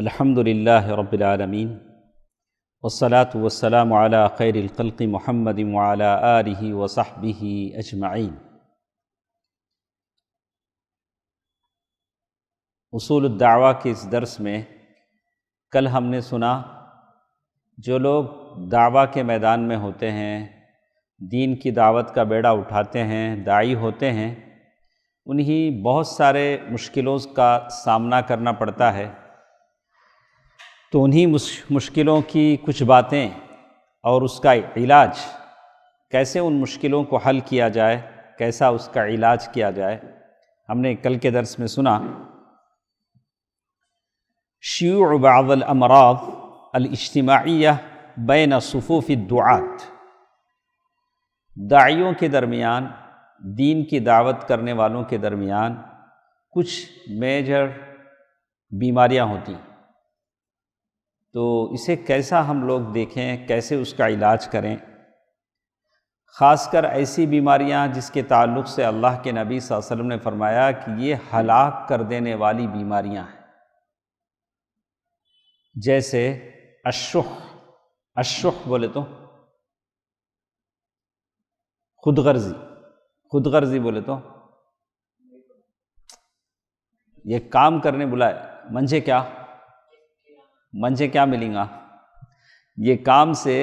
الحمد للہ رب العالمین والصلاة والسلام علی خیر الخلق محمد وعلی آلہ وصحبہ اجمعین۔ اصول الدعوہ کے اس درس میں کل ہم نے سنا جو لوگ دعویٰ کے میدان میں ہوتے ہیں، دین کی دعوت کا بیڑا اٹھاتے ہیں، داعی ہوتے ہیں، انہیں بہت سارے مشکلوں کا سامنا کرنا پڑتا ہے۔ تو انہی مشکلوں کی کچھ باتیں اور اس کا علاج، کیسے ان مشکلوں کو حل کیا جائے، کیسا اس کا علاج کیا جائے، ہم نے کل کے درس میں سنا۔ شیوع بعض الامراض الاجتماعیہ بین صفوف الدعاة، داعیوں کے درمیان، دین کی دعوت کرنے والوں کے درمیان کچھ میجر بیماریاں ہوتی ہیں، تو اسے کیسا ہم لوگ دیکھیں، کیسے اس کا علاج کریں۔ خاص کر ایسی بیماریاں جس کے تعلق سے اللہ کے نبی صلی اللہ علیہ وسلم نے فرمایا کہ یہ ہلاک کر دینے والی بیماریاں ہیں، جیسے الشح بولے تو خود غرضی بولے تو یہ کام کرنے بلائے، منجھے کیا ملیں گا، یہ کام سے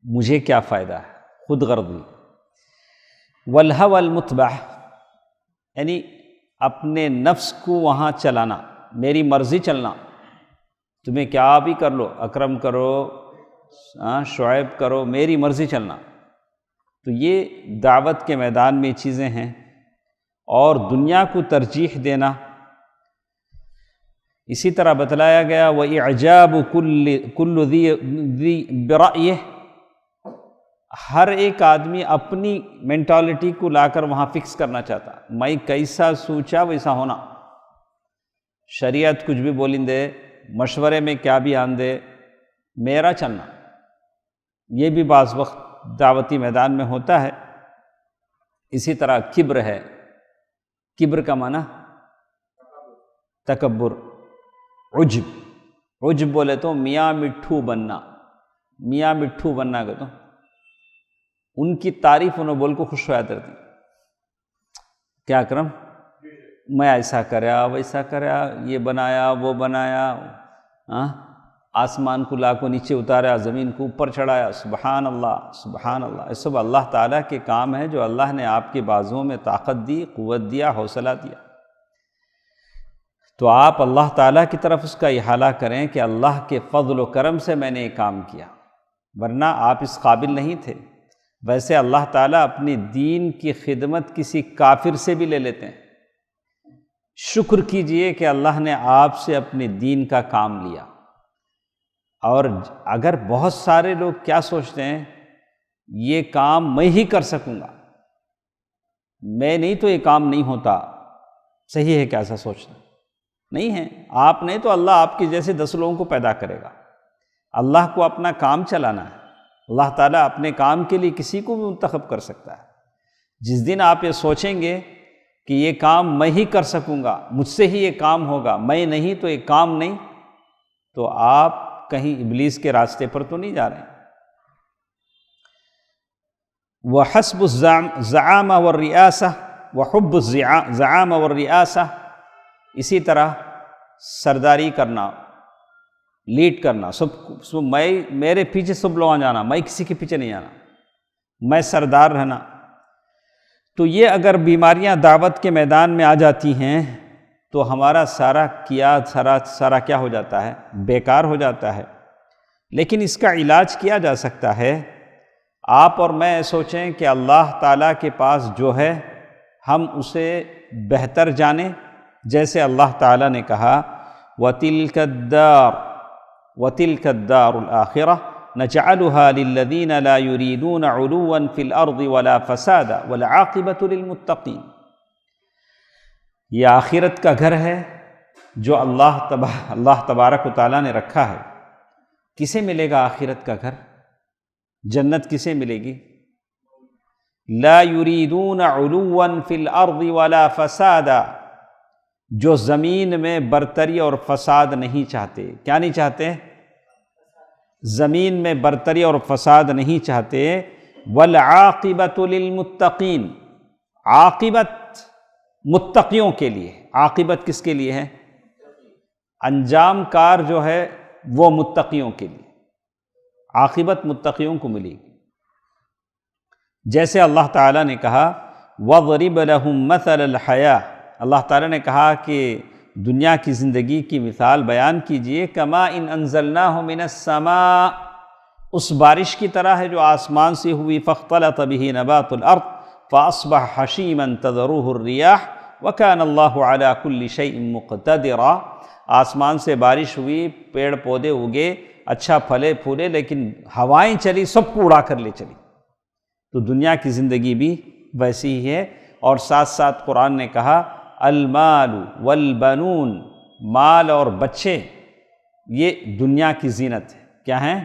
مجھے کیا فائدہ ہے، خود غرضی۔ والہوى المتبع، یعنی اپنے نفس کو وہاں چلانا، میری مرضی چلنا، تمہیں کیا بھی کر لو، اکرم کرو، شعیب کرو، میری مرضی چلنا۔ تو یہ دعوت کے میدان میں چیزیں ہیں، اور دنیا کو ترجیح دینا۔ اسی طرح بتلایا گیا وَإِعْجَابُ كُلُّ ذِي بِرَأْيِهِ، ہر ایک آدمی اپنی مینٹالٹی کو لا کر وہاں فکس کرنا چاہتا، میں کیسا سوچا ویسا ہونا، شریعت کچھ بھی بولیں دے، مشورے میں کیا بھی آن دے، میرا چلنا۔ یہ بھی بعض وقت دعوتی میدان میں ہوتا ہے۔ اسی طرح کبر ہے، کبر کا معنی تکبر، عجب بولے تو میاں مٹھو بننا کہ تو ان کی تعریف انہوں بول کو خوش ہوا کرتی، کیا کرم میں ایسا کریا ویسا کریا، یہ بنایا وہ بنایا، آسمان کو لا کو نیچے اتارا، زمین کو اوپر چڑھایا، سبحان اللہ سبحان اللہ۔ یہ سب اللہ تعالیٰ کے کام ہے جو اللہ نے آپ کے بازوؤں میں طاقت دی، قوت دیا، حوصلہ دیا۔ تو آپ اللہ تعالیٰ کی طرف اس کا احالہ کریں کہ اللہ کے فضل و کرم سے میں نے یہ کام کیا، ورنہ آپ اس قابل نہیں تھے۔ ویسے اللہ تعالیٰ اپنی دین کی خدمت کسی کافر سے بھی لے لیتے ہیں۔ شکر کیجئے کہ اللہ نے آپ سے اپنے دین کا کام لیا۔ اور اگر بہت سارے لوگ کیا سوچتے ہیں، یہ کام میں ہی کر سکوں گا، میں نہیں تو یہ کام نہیں ہوتا، صحیح ہے کیا ایسا سوچنا؟ نہیں ہے، آپ نہیں تو اللہ آپ کے جیسے 10 لوگوں کو پیدا کرے گا۔ اللہ کو اپنا کام چلانا ہے، اللہ تعالیٰ اپنے کام کے لیے کسی کو بھی منتخب کر سکتا ہے۔ جس دن آپ یہ سوچیں گے کہ یہ کام میں ہی کر سکوں گا، مجھ سے ہی یہ کام ہوگا، میں نہیں تو یہ کام نہیں، تو آپ کہیں ابلیس کے راستے پر تو نہیں جا رہے ہیں۔ وحسب الزعامہ والریاسہ وحب الزعامہ والریاسہ، اسی طرح سرداری کرنا، لیڈ کرنا، سب میرے پیچھے سب لوگ جانا، میں کسی کے پیچھے نہیں جانا، میں سردار رہنا۔ تو یہ اگر بیماریاں دعوت کے میدان میں آ جاتی ہیں تو ہمارا سارا کیا ہو جاتا ہے، بیکار ہو جاتا ہے۔ لیکن اس کا علاج کیا جا سکتا ہے۔ آپ اور میں سوچیں کہ اللہ تعالیٰ کے پاس جو ہے ہم اسے بہتر جانیں، جیسے اللہ تعالیٰ نے کہا وَتِلْكَ الدَّارُ الْآخِرَةُ نَجْعَلُهَا لِلَّذِينَ لَا يُرِيدُونَ عُلُوًّا فِي الْأَرْضِ وَلَا فَسَادًا وَالْعَاقِبَةُ لِلْمُتَّقِينَ۔ یہ آخرت کا گھر ہے جو اللہ تبارک و تعالیٰ نے رکھا ہے۔ کسے ملے گا آخرت کا گھر؟ جنت کسے ملے گی؟ لا يريدون علوا في الارض ولا فسادا، جو زمین میں برتری اور فساد نہیں چاہتے. کیا نہیں چاہتے؟ زمین میں برتری اور فساد نہیں چاہتے. والعاقبۃ للمتقین، عاقبت متقیوں کے لیے. عاقبت کس کے لیے ہے؟ انجام کار جو ہے وہ متقیوں کے لیے. عاقبت متقیوں کو ملے گی. جیسے اللہ تعالیٰ نے کہا وَضْرِبْ لَهُم مَثَلَ الْحَيَاةِ، اللہ تعالیٰ نے کہا کہ دنیا کی زندگی کی مثال بیان کیجئے. کَمَاءٍ أَنزَلْنَاهُ مِنَ السَّمَاءِ، اس بارش کی طرح ہے جو آسمان سے ہوئی. فاختلط به نبات الارض فاصبح حشیما تذروه الرياح وكان الله على كل شيء مقتدرا. آسمان سے بارش ہوئی، پیڑ پودے اگے، اچھا پھلے پھولے، لیکن ہوائیں چلی سب کو اڑا کر لے چلی. تو دنیا کی زندگی بھی ویسی ہی ہے. اور ساتھ ساتھ قرآن نے کہا المال والبنون، مال اور بچے یہ دنیا کی زینت ہے. کیا ہیں؟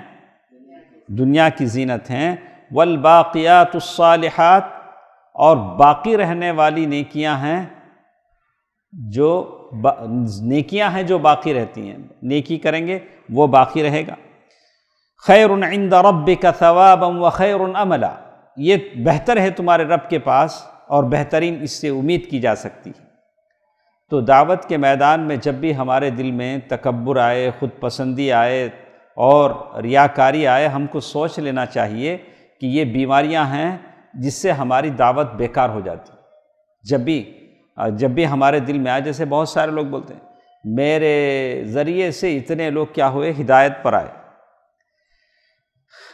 دنیا کی زینت ہیں. والباقیات الصالحات، اور باقی رہنے والی نیکیاں ہیں جو نیکیاں ہیں جو باقی رہتی ہیں. نیکی کریں گے وہ باقی رہے گا. خیر عند ربک ثوابا وخیر عملا، یہ بہتر ہے تمہارے رب کے پاس اور بہترین اس سے امید کی جا سکتی ہے. تو دعوت کے میدان میں جب بھی ہمارے دل میں تکبر آئے، خود پسندی آئے اور ریاکاری آئے، ہم کو سوچ لینا چاہیے کہ یہ بیماریاں ہیں جس سے ہماری دعوت بیکار ہو جاتی. جب بھی ہمارے دل میں آئے، جیسے بہت سارے لوگ بولتے ہیں میرے ذریعے سے اتنے لوگ کیا ہوئے، ہدایت پر آئے.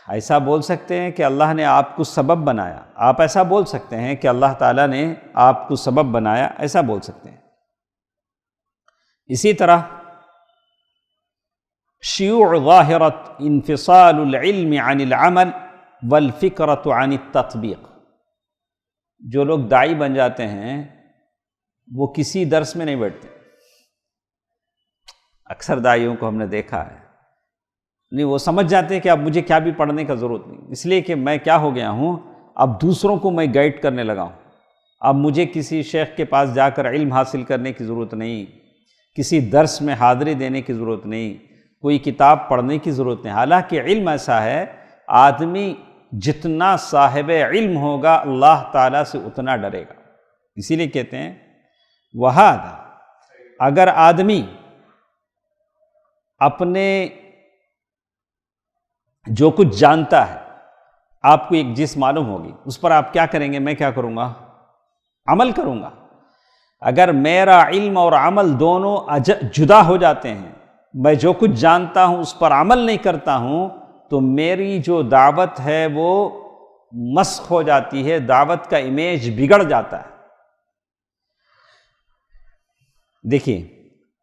ایسا بول سکتے ہیں کہ اللہ نے آپ کو سبب بنایا. آپ ایسا بول سکتے ہیں کہ اللہ تعالیٰ نے آپ کو سبب بنایا، ایسا بول سکتے ہیں. اسی طرح شیوع ظاہرت انفصال العلم عن العمل والفکرۃ عن التطبیق. جو لوگ داعی بن جاتے ہیں وہ کسی درس میں نہیں بیٹھتے. اکثر داعیوں کو ہم نے دیکھا ہے، نہیں وہ سمجھ جاتے ہیں کہ اب مجھے کیا بھی پڑھنے کا ضرورت نہیں، اس لیے کہ میں کیا ہو گیا ہوں، اب دوسروں کو میں گائیڈ کرنے لگا ہوں. اب مجھے کسی شیخ کے پاس جا کر علم حاصل کرنے کی ضرورت نہیں، کسی درس میں حاضری دینے کی ضرورت نہیں، کوئی کتاب پڑھنے کی ضرورت نہیں. حالانکہ علم ایسا ہے، آدمی جتنا صاحب علم ہوگا اللہ تعالیٰ سے اتنا ڈرے گا. اسی لیے کہتے ہیں وَهَذَا، اگر آدمی اپنے جو کچھ جانتا ہے، آپ کو ایک چیز معلوم ہوگی، اس پر آپ کیا کریں گے؟ میں کیا کروں گا؟ عمل کروں گا. اگر میرا علم اور عمل دونوں جدا ہو جاتے ہیں، میں جو کچھ جانتا ہوں اس پر عمل نہیں کرتا ہوں، تو میری جو دعوت ہے وہ مسخ ہو جاتی ہے، دعوت کا امیج بگڑ جاتا ہے. دیکھیے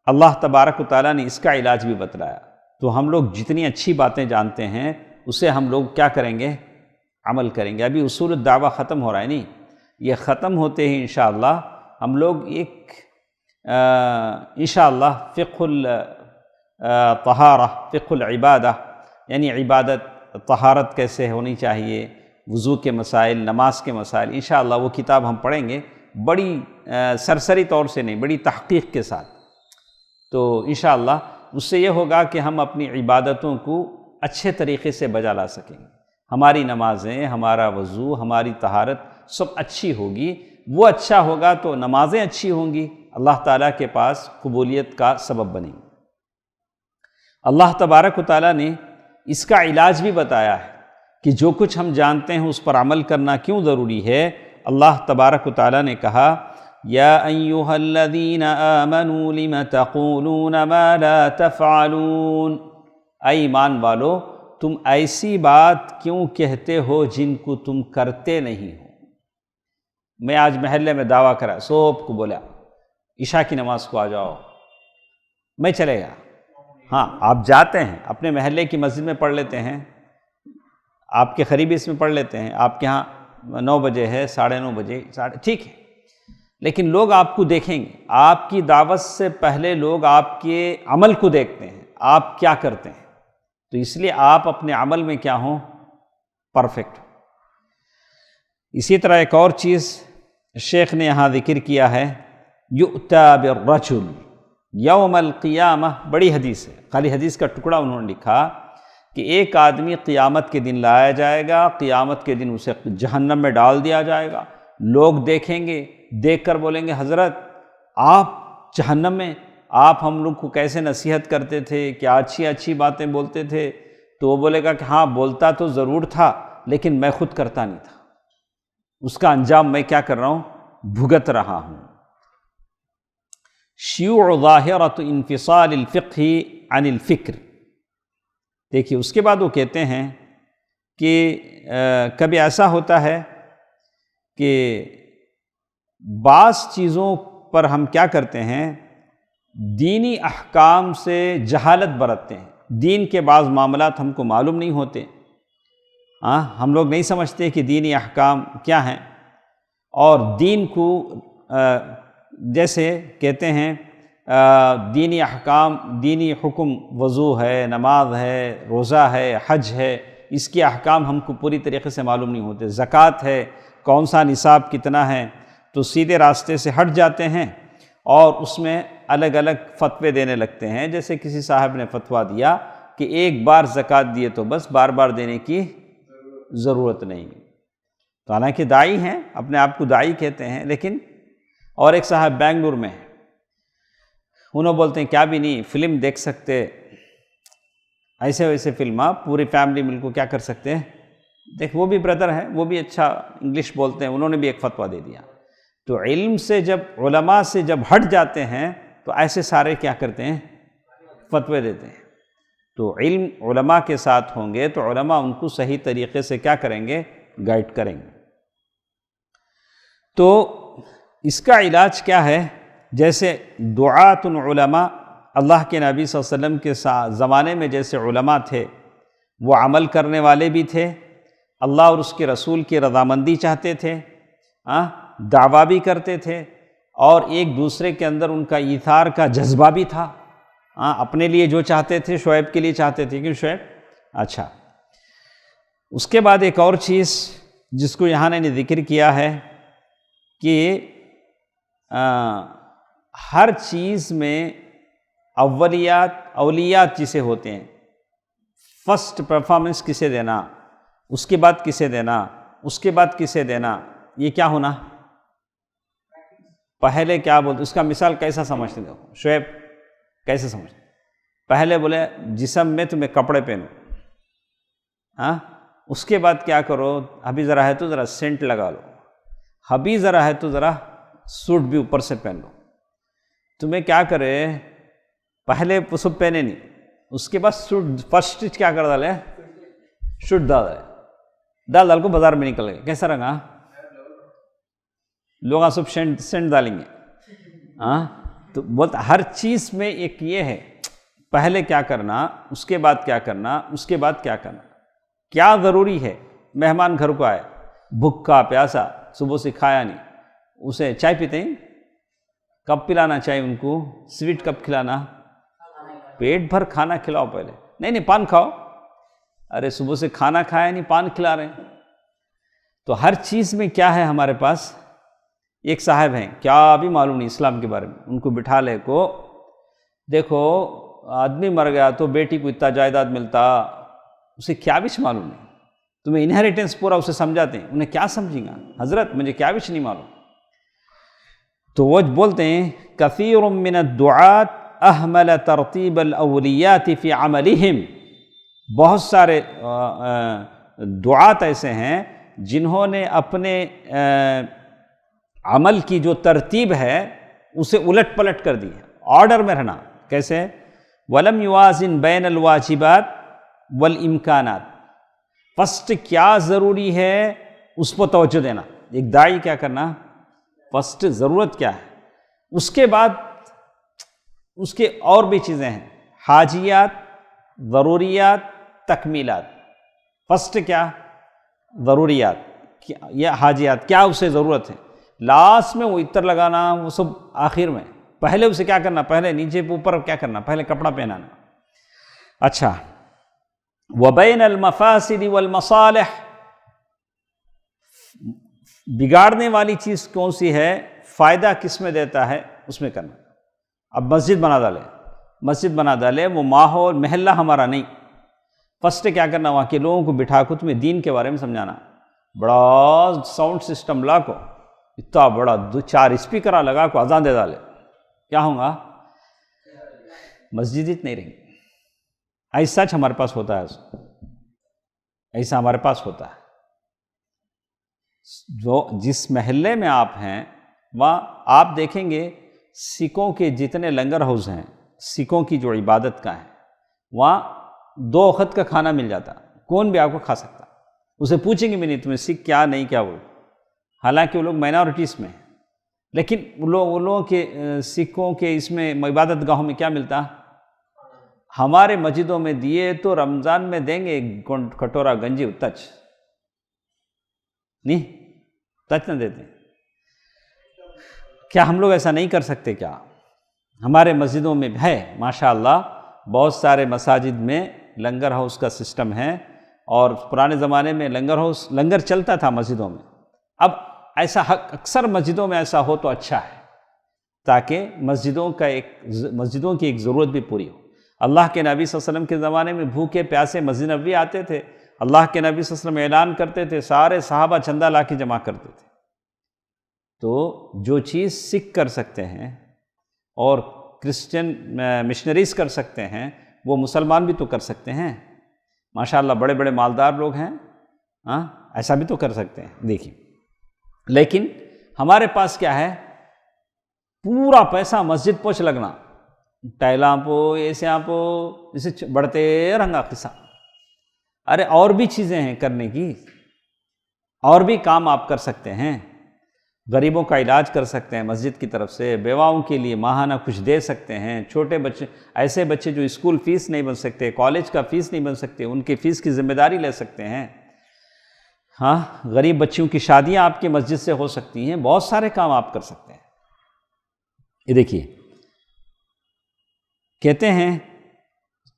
اللہ تبارک و تعالیٰ نے اس کا علاج بھی بتلایا. تو ہم لوگ جتنی اچھی باتیں جانتے ہیں اسے ہم لوگ کیا کریں گے؟ عمل کریں گے. ابھی اصول الدعوہ ختم ہو رہا ہے، نہیں، یہ ختم ہوتے ہی انشاءاللہ ہم لوگ ایک انشاءاللہ فقہ الطہارہ، فقہ العبادہ، یعنی عبادت، طہارت کیسے ہونی چاہیے، وضو کے مسائل، نماز کے مسائل، انشاءاللہ وہ کتاب ہم پڑھیں گے، بڑی سرسری طور سے نہیں، بڑی تحقیق کے ساتھ. تو انشاءاللہ اس سے یہ ہوگا کہ ہم اپنی عبادتوں کو اچھے طریقے سے بجا لا سکیں گے. ہماری نمازیں، ہمارا وضو، ہماری طہارت سب اچھی ہوگی. وہ اچھا ہوگا تو نمازیں اچھی ہوں گی، اللہ تعالیٰ کے پاس قبولیت کا سبب بنیں گی. اللہ تبارک و تعالیٰ نے اس کا علاج بھی بتایا ہے کہ جو کچھ ہم جانتے ہیں اس پر عمل کرنا کیوں ضروری ہے. اللہ تبارک و تعالیٰ نے کہا یا ایھا الذین آمنوا لم تقولون ما لا تفعلون، اے ایمان والو تم ایسی بات کیوں کہتے ہو جن کو تم کرتے نہیں ہو. میں آج محلے میں دعویٰ کرا، سب کو بولا عشاء کی نماز کو آ جاؤ، میں چلے گا. ہاں آپ جاتے ہیں اپنے محلے کی مسجد میں پڑھ لیتے ہیں، آپ کے قریبی اس میں پڑھ لیتے ہیں، آپ کے ہاں 9 بجے ہے، 9:30 بجے، ٹھیک ہے، لیکن لوگ آپ کو دیکھیں گے. آپ کی دعوت سے پہلے لوگ آپ کے عمل کو دیکھتے ہیں، آپ کیا کرتے ہیں. تو اس لیے آپ اپنے عمل میں کیا ہوں؟ پرفیکٹ. اسی طرح ایک اور چیز شیخ نے یہاں ذکر کیا ہے یؤتی بالرجل یوم القیامہ، بڑی حدیث ہے، خالی حدیث کا ٹکڑا انہوں نے لکھا کہ ایک آدمی قیامت کے دن لایا جائے گا، قیامت کے دن اسے جہنم میں ڈال دیا جائے گا، لوگ دیکھیں گے، دیکھ کر بولیں گے حضرت آپ جہنم میں، آپ ہم لوگ کو کیسے نصیحت کرتے تھے، کیا اچھی اچھی باتیں بولتے تھے؟ تو وہ بولے گا کہ ہاں بولتا تو ضرور تھا لیکن میں خود کرتا نہیں تھا، اس کا انجام میں کیا کر رہا ہوں، بھگت رہا ہوں۔ شیوع ظاہرۃ انفصال الفقہ عن الفکر، دیکھیے اس کے بعد وہ کہتے ہیں کہ کبھی ایسا ہوتا ہے کہ بعض چیزوں پر ہم کیا کرتے ہیں، دینی احکام سے جہالت برتتے ہیں، دین کے بعض معاملات ہم کو معلوم نہیں ہوتے، ہم لوگ نہیں سمجھتے کہ دینی احکام کیا ہیں، اور دین کو جیسے کہتے ہیں دینی احکام، دینی حکم وضو ہے، نماز ہے، روزہ ہے، حج ہے، اس کے احکام ہم کو پوری طریقے سے معلوم نہیں ہوتے، زکوٰۃ ہے، کون سا نصاب کتنا ہے، تو سیدھے راستے سے ہٹ جاتے ہیں اور اس میں الگ الگ فتوے دینے لگتے ہیں۔ جیسے کسی صاحب نے فتویٰ دیا کہ ایک بار زکوٰۃ دیے تو بس بار بار دینے کی ضرورت نہیں، تو حالانکہ داعی ہیں، اپنے آپ کو داعی کہتے ہیں، لیکن اور ایک صاحب بنگلور میں ہیں، انہوں بولتے ہیں کیا بھی نہیں، فلم دیکھ سکتے، ایسے ویسے فلم آپ پوری فیملی مل کو کیا کر سکتے ہیں دیکھ، وہ بھی بردر ہیں، وہ بھی اچھا انگلش بولتے ہیں، انہوں نے بھی ایک فتویٰ دے دیا۔ تو علم سے جب علماء سے جب ہٹ جاتے ہیں تو ایسے سارے کیا کرتے ہیں، فتوے دیتے ہیں۔ تو علم علماء کے ساتھ ہوں گے تو علماء ان کو صحیح طریقے سے کیا کریں گے، گائیڈ کریں گے۔ تو اس کا علاج کیا ہے، جیسے دعات علماء، اللہ کے نبی صلی اللہ علیہ وسلم کے زمانے میں جیسے علماء تھے، وہ عمل کرنے والے بھی تھے، اللہ اور اس کے رسول کی رضامندی چاہتے تھے، دعویٰ بھی کرتے تھے، اور ایک دوسرے کے اندر ان کا ایثار کا جذبہ بھی تھا، اپنے لیے جو چاہتے تھے شعیب کے لیے چاہتے تھے، کیوں شعیب اچھا۔ اس کے بعد ایک اور چیز جس کو یہاں نے ذکر کیا ہے کہ ہر چیز میں اولیات جسے ہوتے ہیں، فرسٹ پرفارمنس کسے دینا، اس کے بعد کسے دینا، اس کے بعد کسے دینا، یہ کیا ہونا، پہلے کیا بولتے، اس کا مثال کیسا سمجھتے ہو شعیب، کیسے سمجھتے؟ پہلے بولے جسم میں تمہیں کپڑے پہنو، اس کے بعد کیا کرو، ابھی ذرا ہے تو ذرا سینٹ لگا لو، ابھی ذرا ہے تو ذرا سوٹ بھی اوپر سے پہن لو۔ تمہیں کیا کرے، پہلے سب پہنے نہیں، اس کے بعد سوٹ فرسٹ کیا کر ڈالے، سوٹ ڈال کو بازار میں نکل گئے، کیسا رنگا، لوگ سب سینٹ ڈالیں گے، تو بولتا ہر چیز میں ایک یہ ہے، پہلے کیا کرنا، اس کے بعد کیا کرنا، اس کے بعد کیا کرنا، کیا ضروری ہے۔ مہمان گھر کو آئے، بھوکا پیاسا، صبح سے کھایا نہیں، اسے چائے پیتے ہیں، کب پلانا چاہیے ان کو، سویٹ کب کھلانا، پیٹ بھر کھانا کھلاؤ پہلے، نہیں پان کھاؤ، ارے صبح سے کھانا کھایا نہیں پان کھلا رہے ہیں۔ تو ہر چیز میں کیا ہے ہمارے پاس، ایک صاحب ہیں کیا بھی معلوم نہیں اسلام کے بارے میں، ان کو بٹھا لے کو، دیکھو آدمی مر گیا تو بیٹی کو اتنا جائیداد ملتا، اسے کیا بھی معلوم نہیں، تمہیں انہیریٹنس پورا اسے سمجھاتے ہیں، انہیں کیا سمجھیں گا حضرت، مجھے کیا بھی نہیں معلوم۔ تو وہ بولتے ہیں کثیر من الدعات اہمل ترتیب الاولیات فی عملہم، بہت سارے دعات ایسے ہیں جنہوں نے اپنے عمل کی جو ترتیب ہے اسے الٹ پلٹ کر دی ہے، آرڈر میں رہنا، کیسے، وَلَمْ يُوَازِنْ بَيْنَ الْوَاجِبَاتِ وَالْإِمْكَانَاتِ، فرسٹ کیا ضروری ہے اس پر توجہ دینا، ایک داعی کیا کرنا، فرسٹ ضرورت کیا ہے، اس کے بعد اس کے اور بھی چیزیں ہیں، حاجیات، ضروریات، تکمیلات۔ فرسٹ کیا، ضروریات یا حاجیات، کیا اسے ضرورت ہے، لاسٹ میں وہ عطر لگانا وہ سب آخر میں، پہلے اسے کیا کرنا، پہلے نیچے اوپر کیا کرنا، پہلے کپڑا پہنانا۔ اچھا، وبین المفاسد والمصالح، بگاڑنے والی چیز کون سی ہے، فائدہ کس میں دیتا ہے، اس میں کرنا. اب مسجد بنا ڈالے وہ ماحول محلہ ہمارا نہیں. فرسٹ کیا کرنا، وہاں کے لوگوں کو بٹھا کے تمہیں دین کے بارے میں سمجھانا. بڑا ساؤنڈ سسٹم لا کو، اتنا بڑا 2-4 اسپیکر لگا کو اذان دے ڈالے، کیا ہوگا؟ مسجد نہیں رہیں گی. ایسا ہمارے پاس ہوتا ہے، ایسا ہمارے پاس ہوتا ہے. جو جس محلے میں آپ ہیں وہاں آپ دیکھیں گے سکھوں کے جتنے لنگر ہاؤس ہیں، سکھوں کی جو عبادت کا ہے، وہاں 2 وقت کا کھانا مل جاتا، کون بھی آپ کو کھا سکتا. اسے پوچھیں گے بھی نہیں تمہیں سکھ کیا نہیں کیا وہ، حالانکہ وہ لوگ مائنورٹیز میں ہیں، لیکن وہ لوگوں کے سکھوں کے اس میں عبادت گاہوں میں کیا ملتا؟ ہمارے مسجدوں میں دیے تو رمضان میں دیں گے 1 کٹورا گنجی تچ نہیں، تچ نہ دیتے. کیا ہم لوگ ایسا نہیں کر سکتے کیا؟ ہمارے مسجدوں میں ہے ماشاءاللہ، بہت سارے مساجد میں لنگر ہاؤس کا سسٹم ہے، اور پرانے زمانے میں لنگر چلتا تھا مسجدوں میں. اب ایسا اکثر مسجدوں میں ایسا ہو تو اچھا ہے، تاکہ مسجدوں کی ایک ضرورت بھی پوری ہو. اللہ کے نبی صلی اللہ علیہ وسلم کے زمانے میں بھوکے پیاسے مسجد نبوی آتے تھے، اللہ کے نبی صلی اللہ علیہ وسلم اعلان کرتے تھے، سارے صحابہ چندہ لا کے جمع کرتے تھے. تو جو چیز سکھ کر سکتے ہیں اور کرسچن مشنریز کر سکتے ہیں، وہ مسلمان بھی تو کر سکتے ہیں. ماشاءاللہ بڑے بڑے مالدار لوگ ہیں، ایسا بھی تو کر سکتے ہیں. دیکھیں، لیکن ہمارے پاس کیا ہے، پورا پیسہ مسجد پہنچ لگنا، ٹائلاں پو ایسے آپ اسے بڑھتے رنگا قصہ. ارے اور بھی چیزیں ہیں کرنے کی، اور بھی کام آپ کر سکتے ہیں. غریبوں کا علاج کر سکتے ہیں مسجد کی طرف سے، بیواؤں کے لیے ماہانہ کچھ دے سکتے ہیں. چھوٹے بچے، ایسے بچے جو اسکول فیس نہیں بن سکتے، کالج کا فیس نہیں بن سکتے، ان کی فیس کی ذمہ داری لے سکتے ہیں. غریب بچیوں کی شادیاں آپ کی مسجد سے ہو سکتی ہیں. بہت سارے کام آپ کر سکتے ہیں. یہ دیکھیے، کہتے ہیں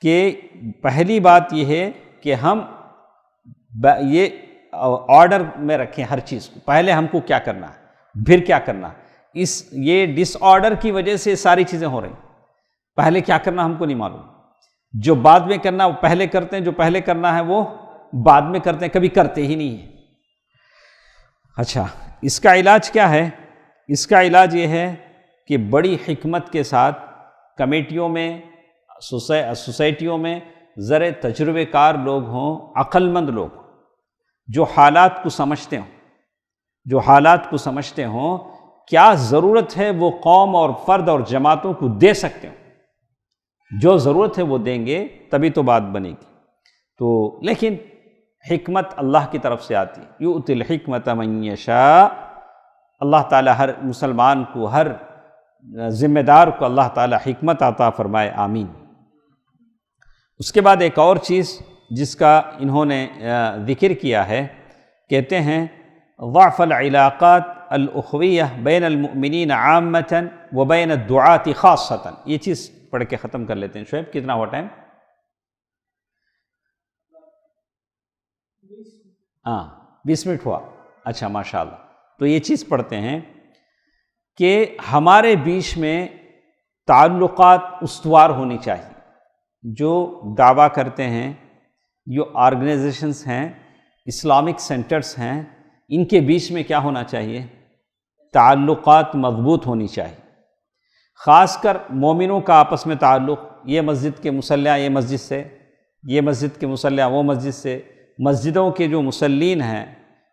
کہ پہلی بات یہ ہے کہ ہم یہ آرڈر میں رکھیں ہر چیز کو. پہلے ہم کو کیا کرنا ہے، پھر کیا کرنا. یہ ڈس آرڈر کی وجہ سے ساری چیزیں ہو رہی. پہلے کیا کرنا ہم کو نہیں معلوم، جو بعد میں کرنا وہ پہلے کرتے ہیں، جو پہلے کرنا ہے وہ بعد میں کرتے ہیں، کبھی کرتے ہی نہیں ہیں. اچھا، اس کا علاج کیا ہے؟ اس کا علاج یہ ہے کہ بڑی حکمت کے ساتھ کمیٹیوں میں، سوسائٹیوں میں ذرے تجربے کار لوگ ہوں، عقل مند لوگ جو حالات کو سمجھتے ہوں، کیا ضرورت ہے وہ قوم اور فرد اور جماعتوں کو دے سکتے ہوں. جو ضرورت ہے وہ دیں گے، تبھی تو بات بنے گی. تو لیکن حکمت اللہ کی طرف سے آتی ہے. یؤتی الحکمت من یشاء. اللہ تعالیٰ ہر مسلمان کو، ہر ذمہ دار کو اللہ تعالیٰ حکمت عطا فرمائے، آمین. اس کے بعد ایک اور چیز جس کا انہوں نے ذکر کیا ہے، کہتے ہیں ضعف العلاقات الاخویہ بین المؤمنین عامۃ و بین الدعاة خاصۃ. یہ چیز پڑھ کے ختم کر لیتے ہیں. شعیب کتنا ہوا ٹائم؟ 20 منٹ ہوا. اچھا ماشاءاللہ. تو یہ چیز پڑھتے ہیں کہ ہمارے بیچ میں تعلقات استوار ہونی چاہیے. جو دعویٰ کرتے ہیں، جو آرگنائزیشنز ہیں، اسلامک سینٹرز ہیں، ان کے بیچ میں کیا ہونا چاہیے؟ تعلقات مضبوط ہونی چاہیے. خاص کر مومنوں کا آپس میں تعلق، یہ مسجد کے مصلیاں یہ مسجد سے، یہ مسجد کے مصلیاں وہ مسجد سے. مسجدوں کے جو مصلین ہیں،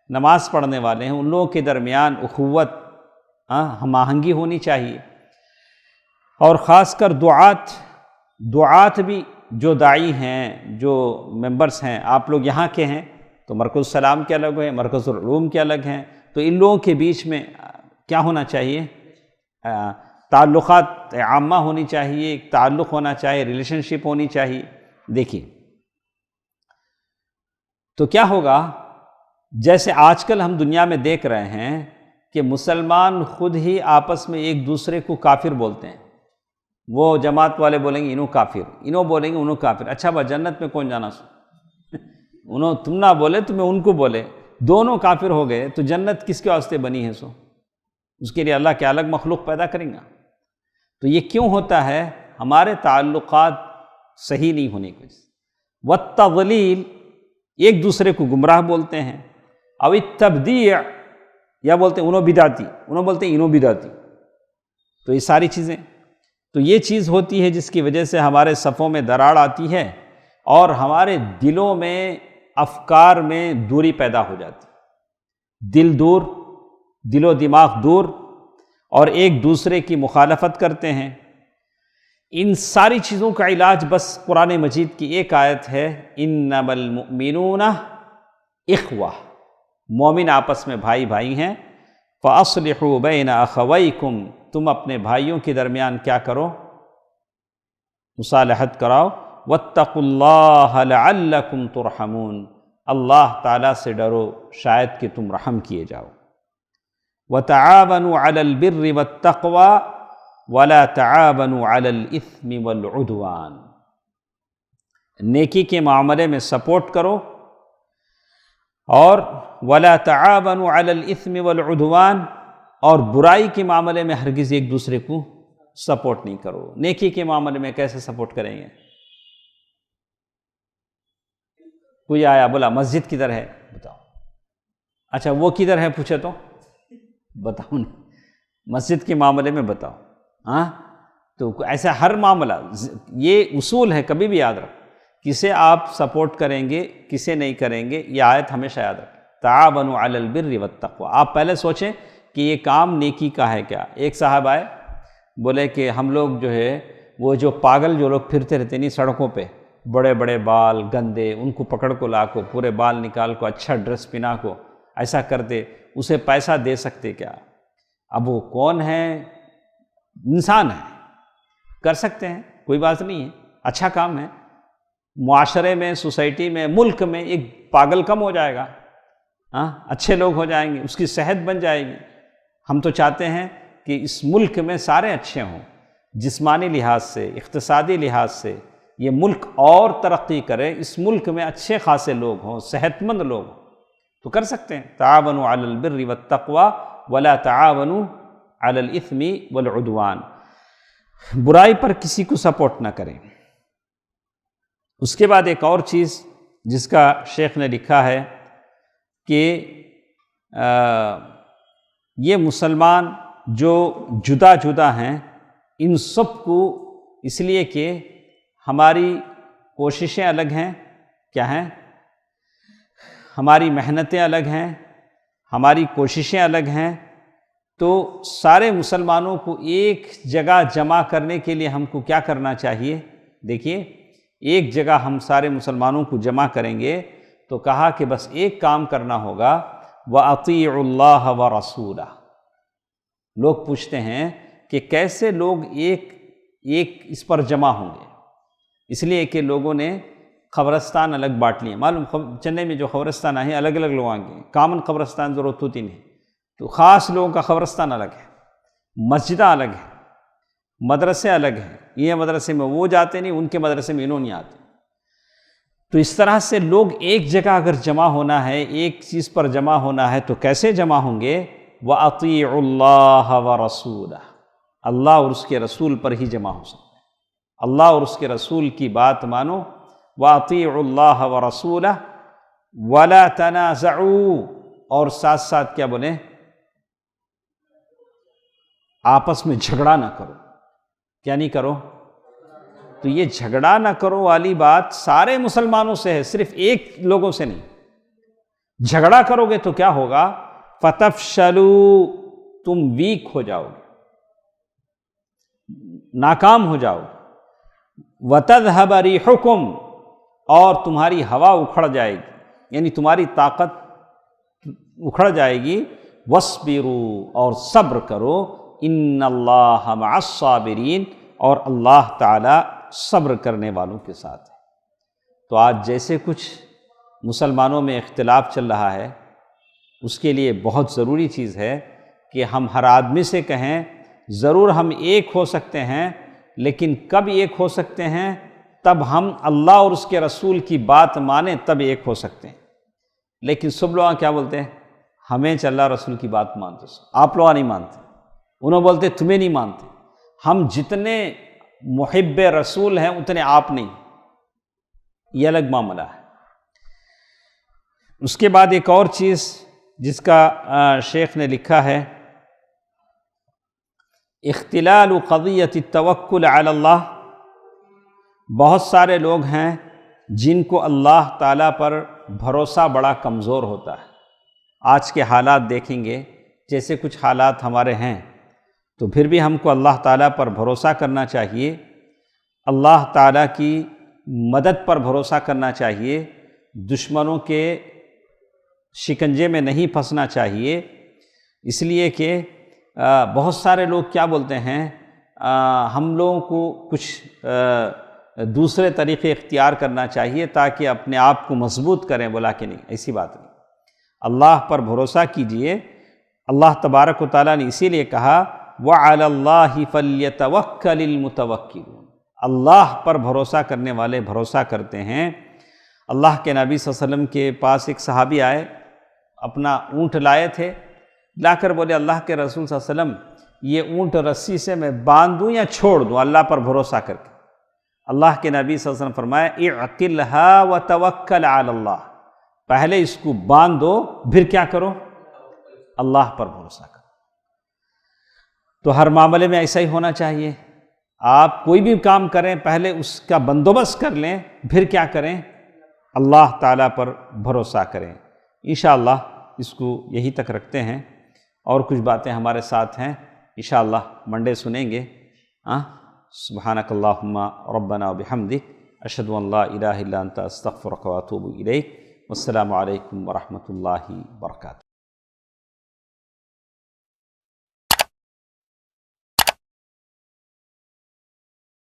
نماز پڑھنے والے ہیں، ان لوگوں کے درمیان اخوت، ہم آہنگی ہونی چاہیے. اور خاص کر دعات بھی، جو داعی ہیں، جو ممبرز ہیں، آپ لوگ یہاں کے ہیں تو مرکز السلام کے الگ ہیں، مرکز العلوم کے الگ ہیں. تو ان لوگوں کے بیچ میں کیا ہونا چاہیے؟ تعلقات عامہ ہونی چاہیے، ایک تعلق ہونا چاہیے، ریلیشن شپ ہونی چاہیے. دیکھیے تو کیا ہوگا، جیسے آج کل ہم دنیا میں دیکھ رہے ہیں کہ مسلمان خود ہی آپس میں ایک دوسرے کو کافر بولتے ہیں. وہ جماعت والے بولیں گے انہوں کافر، انہوں بولیں گے انہوں کافر. اچھا بس جنت میں کون جانا سو؟ انہوں تم نہ بولے تو میں ان کو بولے، دونوں کافر ہو گئے تو جنت کس کے واسطے بنی ہے؟ سو اس کے لیے اللہ کیا الگ مخلوق پیدا کریں گا؟ تو یہ کیوں ہوتا ہے؟ ہمارے تعلقات صحیح نہیں ہونے کی وجہ سے۔ والتضلیل، ایک دوسرے کو گمراہ بولتے ہیں، او التبدیع، یا بولتے ہیں انہوں بدعتی، انہوں بولتے ہیں انہوں بدعتی۔ تو یہ ساری چیزیں، تو یہ چیز ہوتی ہے جس کی وجہ سے ہمارے صفوں میں دراڑ آتی ہے اور ہمارے دلوں میں، افکار میں دوری پیدا ہو جاتی، دل دور، دل و دماغ دور، اور ایک دوسرے کی مخالفت کرتے ہیں۔ ان ساری چیزوں کا علاج بس قرآن مجید کی ایک آیت ہے، انما المؤمنون اخوہ، مومن آپس میں بھائی بھائی ہیں۔ فاصلحوا بین اخویکم، تم اپنے بھائیوں کے درمیان کیا کرو؟ مصالحت کراؤ۔ واتقوا اللہ لعلکم ترحمون، اللہ تعالیٰ سے ڈرو شاید کہ تم رحم کیے جاؤ۔ وتعاونوا علی البر والتقوی ولا تعاونوا علی الاثم والعدوان، نیکی کے معاملے میں سپورٹ کرو، اور ولا تعاونوا علی الاثم والعدوان، اور برائی کے معاملے میں ہرگز ایک دوسرے کو سپورٹ نہیں کرو۔ نیکی کے معاملے میں کیسے سپورٹ کریں گے؟ کوئی آیا بولا مسجد کدھر ہے، بتاؤ۔ اچھا وہ کدھر ہے پوچھے تو بتاؤ، مسجد کے معاملے میں بتاؤ۔ ہاں، تو ایسا ہر معاملہ، یہ اصول ہے، کبھی بھی یاد رکھ، کسے آپ سپورٹ کریں گے کسے نہیں کریں گے، یہ آیت ہمیشہ یاد رکھ، تعاونوا علی البر والتقوی۔ آپ پہلے سوچیں کہ یہ کام نیکی کا ہے کیا۔ ایک صاحب آئے، بولے کہ ہم لوگ جو ہے وہ جو پاگل جو لوگ پھرتے رہتے نہیں سڑکوں پہ، بڑے بڑے بال گندے، ان کو پکڑ کو لا کو، پورے بال نکال کو، اچھا ڈریس پہنا کو ایسا کرتے، اسے پیسہ دے سکتے کیا؟ اب وہ کون ہے؟ انسان ہے، کر سکتے ہیں، کوئی بات نہیں ہے، اچھا کام ہے۔ معاشرے میں، سوسائٹی میں، ملک میں ایک پاگل کم ہو جائے گا، ہاں، اچھے لوگ ہو جائیں گے، اس کی صحت بن جائے گی۔ ہم تو چاہتے ہیں کہ اس ملک میں سارے اچھے ہوں، جسمانی لحاظ سے، اقتصادی لحاظ سے یہ ملک اور ترقی کرے، اس ملک میں اچھے خاصے لوگ ہوں، صحت مند لوگ ہوں، تو کر سکتے ہیں۔ تعاونوا علی البر والتقوی ولا تعاونوا علی الاثم والعدوان، برائی پر کسی کو سپورٹ نہ کریں۔ اس کے بعد ایک اور چیز جس کا شیخ نے لکھا ہے کہ یہ مسلمان جو جدا جدا ہیں، ان سب کو، اس لیے کہ ہماری کوششیں الگ ہیں، کیا ہیں؟ ہماری محنتیں الگ ہیں، ہماری کوششیں الگ ہیں، تو سارے مسلمانوں کو ایک جگہ جمع کرنے کے لیے ہم کو کیا کرنا چاہیے؟ دیکھیے، ایک جگہ ہم سارے مسلمانوں کو جمع کریں گے تو کہا کہ بس ایک کام کرنا ہوگا، وَأَطِيعُوا اللَّهَ وَرَسُولَهُ۔ لوگ پوچھتے ہیں کہ کیسے لوگ ایک اس پر جمع ہوں گے؟ اس لیے کہ لوگوں نے قبرستان الگ بانٹ لیے، معلوم چنئی میں جو قبرستان ہیں الگ الگ لوگ آئیں گے، کامن قبرستان ضرورت ہوتی نہیں، تو خاص لوگوں کا قبرستان الگ ہے، مسجدیں الگ ہیں، مدرسے الگ ہیں، یہ مدرسے میں وہ جاتے نہیں، ان کے مدرسے میں انہوں نہیں آتے۔ تو اس طرح سے لوگ ایک جگہ اگر جمع ہونا ہے، ایک چیز پر جمع ہونا ہے، تو کیسے جمع ہوں گے؟ وَأَطِيعُوا اللَّهَ وَرَسُولَهُ، اللہ اور اس کے رسول پر ہی جمع ہو سکتے ہیں۔ اللہ اور اس کے رسول کی بات مانو، وَأَطِيعُوا اللَّهَ وَرَسُولَهُ وَلَا تَنَازَعُوا، اور ساتھ ساتھ کیا بولیں؟ آپس میں جھگڑا نہ کرو۔ کیا نہیں کرو؟ تو یہ جھگڑا نہ کرو والی بات سارے مسلمانوں سے ہے، صرف ایک لوگوں سے نہیں۔ جھگڑا کرو گے تو کیا ہوگا؟ فَتَفْشَلُوا، تم ویک ہو جاؤ گے، ناکام ہو جاؤ گے۔ وَتَذْهَبَ رِيحُكُمْ، اور تمہاری ہوا اکھڑ جائے گی، یعنی تمہاری طاقت اکھڑ جائے گی۔ وَاصْبِرُوا، اور صبر کرو۔ إِنَّ اللَّهَ مَعَ الصَّابِرِينَ، اور اللہ تعالیٰ صبر کرنے والوں کے ساتھ ہے۔ تو آج جیسے کچھ مسلمانوں میں اختلاف چل رہا ہے، اس کے لیے بہت ضروری چیز ہے کہ ہم ہر آدمی سے کہیں، ضرور ہم ایک ہو سکتے ہیں، لیکن کب ایک ہو سکتے ہیں؟ تب ہم اللہ اور اس کے رسول کی بات مانیں، تب ایک ہو سکتے ہیں۔ لیکن سب لوگ کیا بولتے ہیں؟ ہمیں اللہ رسول کی بات مانتے، آپ لوگ نہیں مانتے، انہوں بولتے تمہیں نہیں مانتے، ہم جتنے محب رسول ہیں اتنے آپ نہیں، یہ الگ معاملہ ہے۔ اس کے بعد ایک اور چیز جس کا شیخ نے لکھا ہے، اختلال قضیۃ التوکل علی اللہ۔ بہت سارے لوگ ہیں جن کو اللہ تعالیٰ پر بھروسہ بڑا کمزور ہوتا ہے۔ آج کے حالات دیکھیں گے، جیسے کچھ حالات ہمارے ہیں، تو پھر بھی ہم کو اللہ تعالیٰ پر بھروسہ کرنا چاہیے، اللہ تعالیٰ کی مدد پر بھروسہ کرنا چاہیے، دشمنوں کے شکنجے میں نہیں پھنسنا چاہیے، اس لیے کہ بہت سارے لوگ کیا بولتے ہیں، ہم لوگوں کو کچھ دوسرے طریقے اختیار کرنا چاہیے تاکہ اپنے آپ کو مضبوط کریں، بولا کہ نہیں، ایسی بات نہیں۔ اللہ پر بھروسہ کیجئے۔ اللہ تبارک و تعالیٰ نے اسی لیے کہا وَعَلَى اللَّهِ فَلْيَتَوَكَّلِ الْمُتَوَكِّلُونَ، اللہ پر بھروسہ کرنے والے بھروسہ کرتے ہیں۔ اللہ کے نبی صلی اللہ علیہ وسلم کے پاس ایک صحابی آئے، اپنا اونٹ لائے تھے، لا کر بولے اللہ کے رسول صلی اللہ علیہ وسلم یہ اونٹ رسی سے میں باندھ دوں یا چھوڑ دوں اللہ پر بھروسہ کر کے؟ اللہ کے نبی صلی اللہ علیہ وسلم فرمایا اعقلها وتوکل علی اللہ، پہلے اس کو باندھ دو، پھر کیا کرو؟ اللہ پر بھروسہ کرو۔ تو ہر معاملے میں ایسا ہی ہونا چاہیے، آپ کوئی بھی کام کریں پہلے اس کا بندوبست کر لیں، پھر کیا کریں؟ اللہ تعالیٰ پر بھروسہ کریں۔ انشاءاللہ اس کو یہی تک رکھتے ہیں، اور کچھ باتیں ہمارے ساتھ ہیں، انشاءاللہ منڈے سنیں گے۔ سبحانک اللہم ربنا وبحمدک، اشہد ان لا الہ الا انت استغفرک واتوب الیک۔ والسلام علیکم ورحمۃ اللہ وبرکاتہ۔